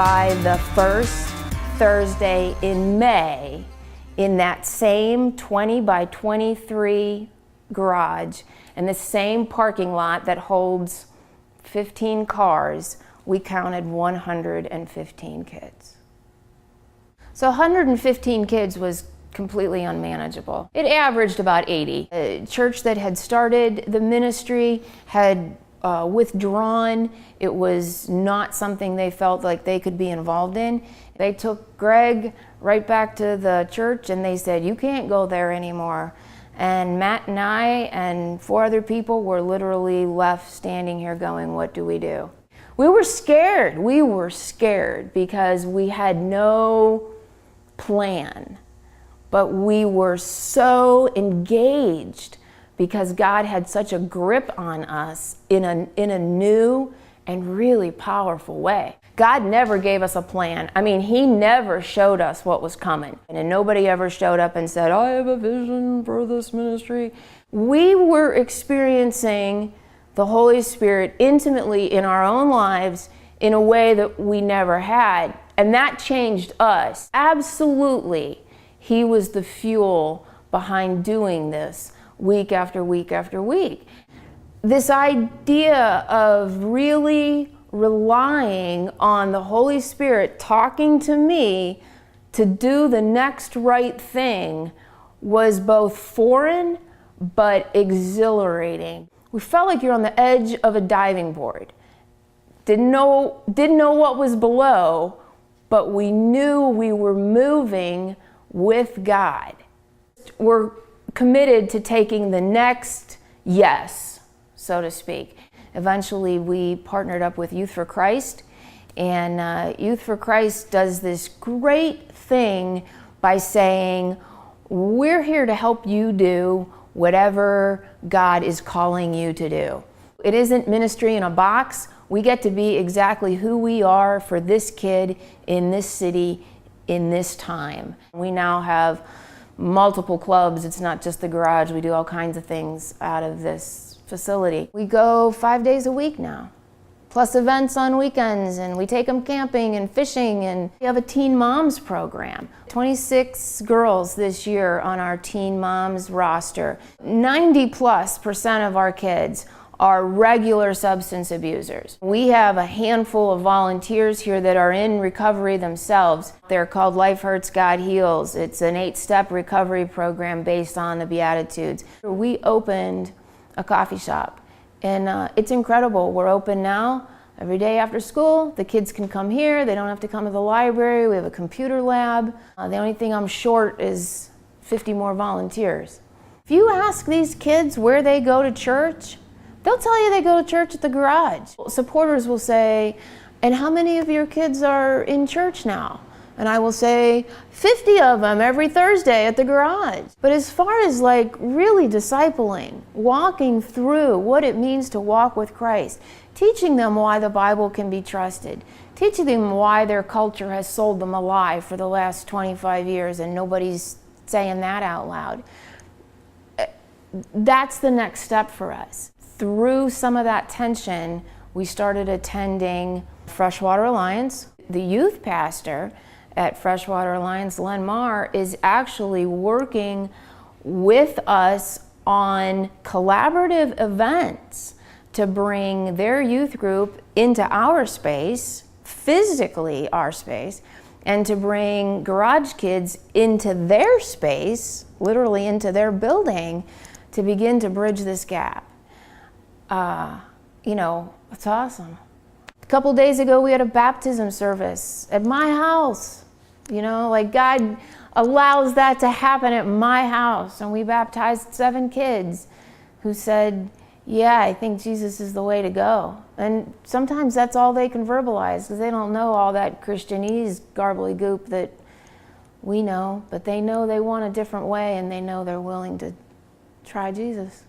by the first Thursday in May, in that same 20 by 23 garage and the same parking lot that holds 15 cars, we counted 115 kids. So 115 kids was completely unmanageable. It averaged about 80. A church that had started the ministry had withdrawn. It was not something they felt like they could be involved in. They took Greg right back to the church and they said, "You can't go there anymore." And Matt and I and 4 other people were literally left standing here going, what do we do? We were scared. We were scared because we had no plan. But we were so engaged because God had such a grip on us in a new and really powerful way. God never gave us a plan. I mean, He never showed us what was coming. And nobody ever showed up and said, "I have a vision for this ministry." We were experiencing the Holy Spirit intimately in our own lives in a way that we never had. And that changed us. Absolutely, He was the fuel behind doing this week after week after week. This idea of really relying on the Holy Spirit talking to me to do the next right thing was both foreign but exhilarating. We felt like you're on the edge of a diving board. Didn't know what was below, but we knew we were moving with God. We're committed to taking the next yes, so to speak. Eventually, we partnered up with Youth for Christ, and Youth for Christ does this great thing by saying, we're here to help you do whatever God is calling you to do. It isn't ministry in a box. We get to be exactly who we are for this kid in this city in this time. We now have multiple clubs. It's not just the garage. We do all kinds of things out of this facility. We go 5 days a week now, plus events on weekends, and we take them camping and fishing, and we have a Teen Moms program. 26 girls this year on our Teen Moms roster. 90+% of our kids are regular substance abusers. We have a handful of volunteers here that are in recovery themselves. They're called Life Hurts, God Heals. It's an 8-step recovery program based on the Beatitudes. We opened a coffee shop, and it's incredible. We're open now every day after school. The kids can come here. They don't have to come to the library. We have a computer lab. The only thing I'm short is 50 more volunteers. If you ask these kids where they go to church, they'll tell you they go to church at the garage. Supporters will say, "And how many of your kids are in church now?" And I will say, 50 of them every Thursday at the garage. But as far as like really discipling, walking through what it means to walk with Christ, teaching them why the Bible can be trusted, teaching them why their culture has sold them a lie for the last 25 years and nobody's saying that out loud. That's the next step for us. Through some of that tension, we started attending Freshwater Alliance. The youth pastor at Freshwater Alliance, Len Marr, is actually working with us on collaborative events to bring their youth group into our space, physically our space, and to bring garage kids into their space, literally into their building, to begin to bridge this gap. It's awesome. A couple days ago, we had a baptism service at my house. God allows that to happen at my house. And we baptized 7 kids who said, "Yeah, I think Jesus is the way to go." And sometimes that's all they can verbalize because they don't know all that Christianese garbly-goop that we know, but they know they want a different way and they know they're willing to try Jesus.